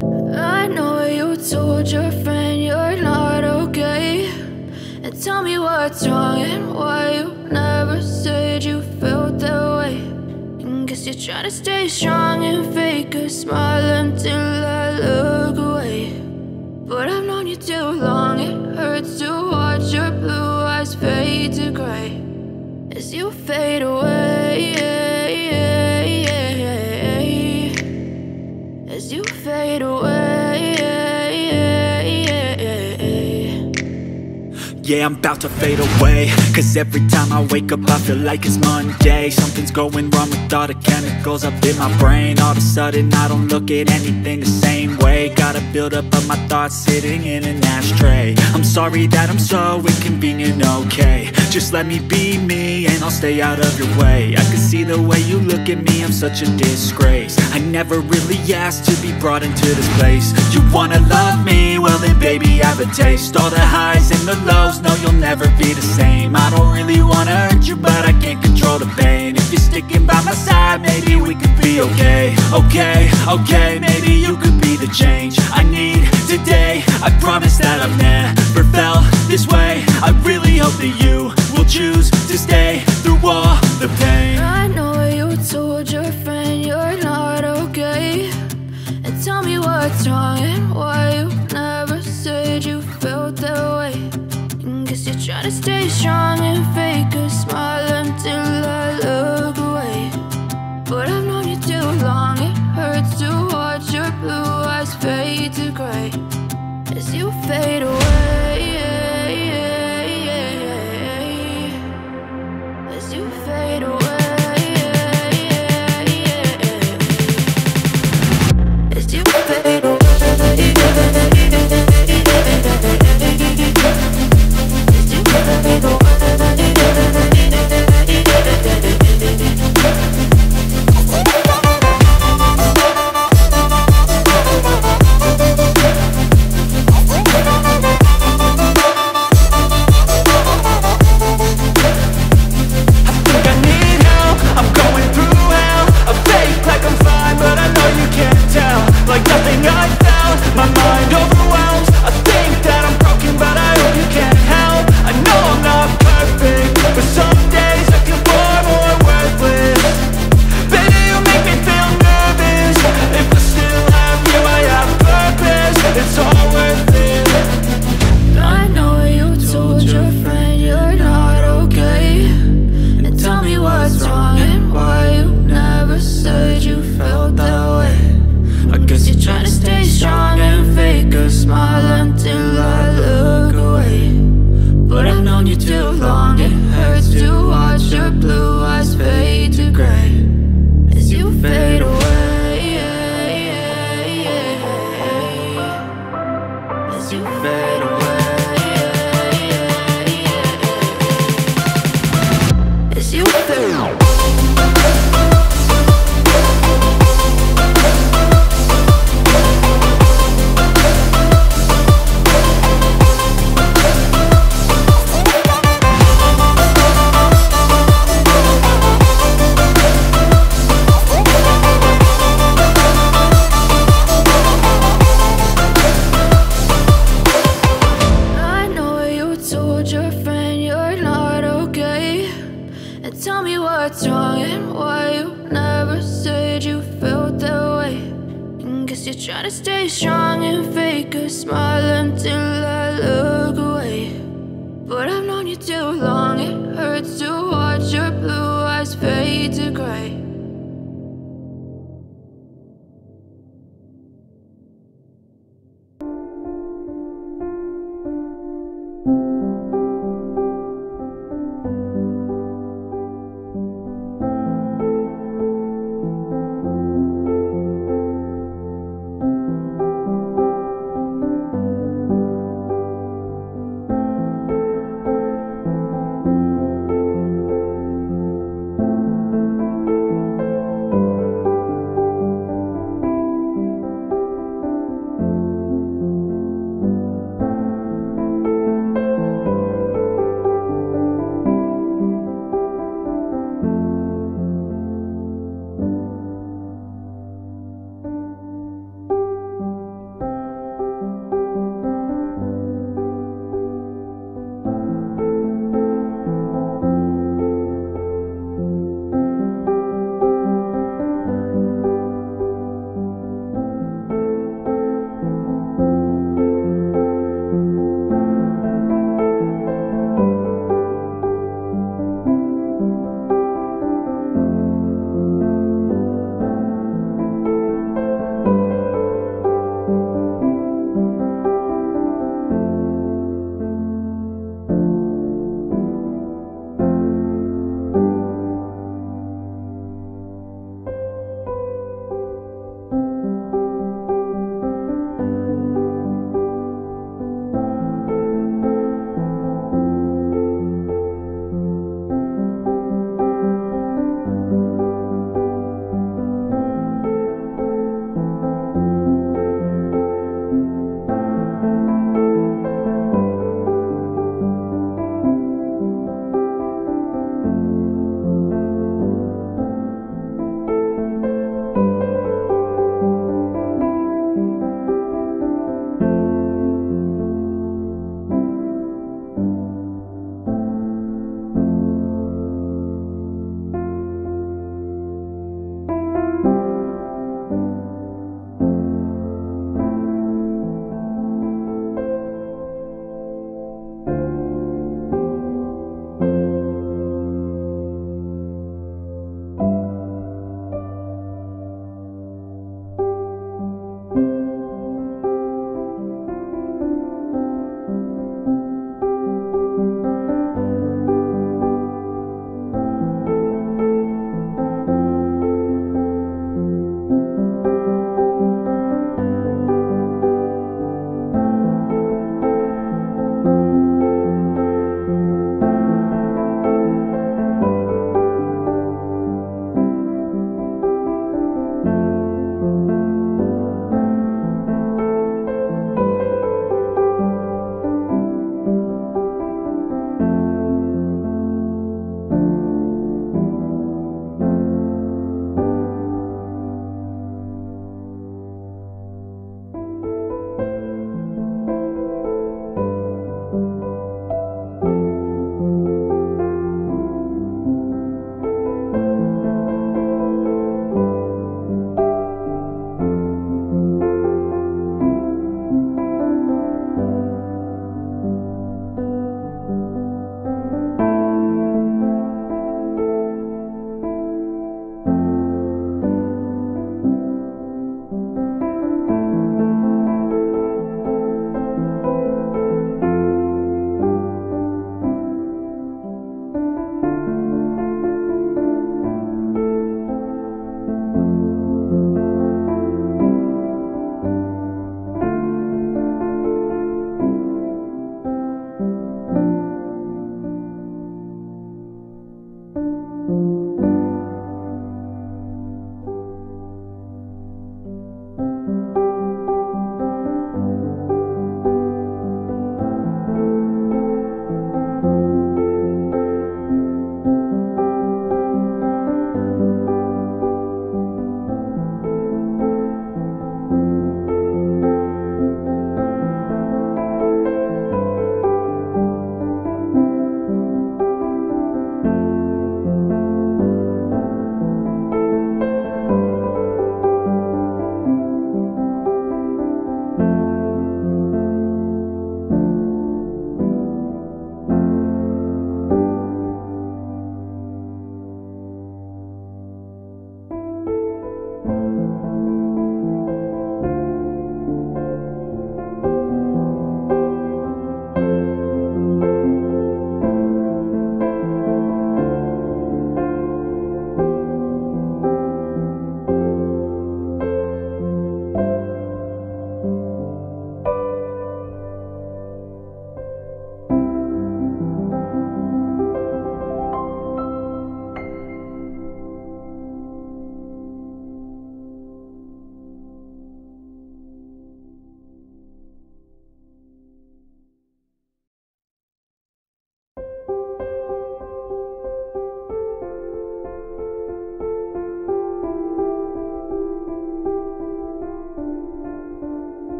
I know you told your friend you're not okay, and tell me what's wrong and why you never said you felt that way. And guess you're trying to stay strong and fake a smile until I look away. But I've known you too long, it hurts to watch your blue eyes fade to gray as you fade away, as you fade away. Yeah, I'm about to fade away, cause every time I wake up I feel like it's Monday. Something's going wrong with all the chemicals up in my brain. All of a sudden I don't look at anything the same way. Got a buildup of my thoughts sitting in an ashtray. I'm sorry that I'm so inconvenient, okay. Just let me be me and I'll stay out of your way. I can see the way you look at me, I'm such a disgrace. I never really asked to be brought into this place. You wanna love me? Well then baby, have a taste. All the highs and the lows, no, you'll never be the same. I don't really wanna hurt you, but I can't control the pain. If you're sticking by my side, maybe we could be okay. Okay, maybe you could be the change I need today. I promise that I've never felt this way. I really hope that you will choose to stay through all the pain. I know you told your friend you're not okay, and tell me what's wrong and why you never said you felt that way. Guess you're trying to stay strong and fake a smile until I look away. But I've known you too long, it hurts to watch your blue eyes fade to gray as you fade away, as you fade away, as you fade away. Tell me what's wrong and why you never said you felt that way. And guess you're trying to stay strong and fake a smile until I look away. But I've known you too long, it hurts to watch your blue eyes fade to gray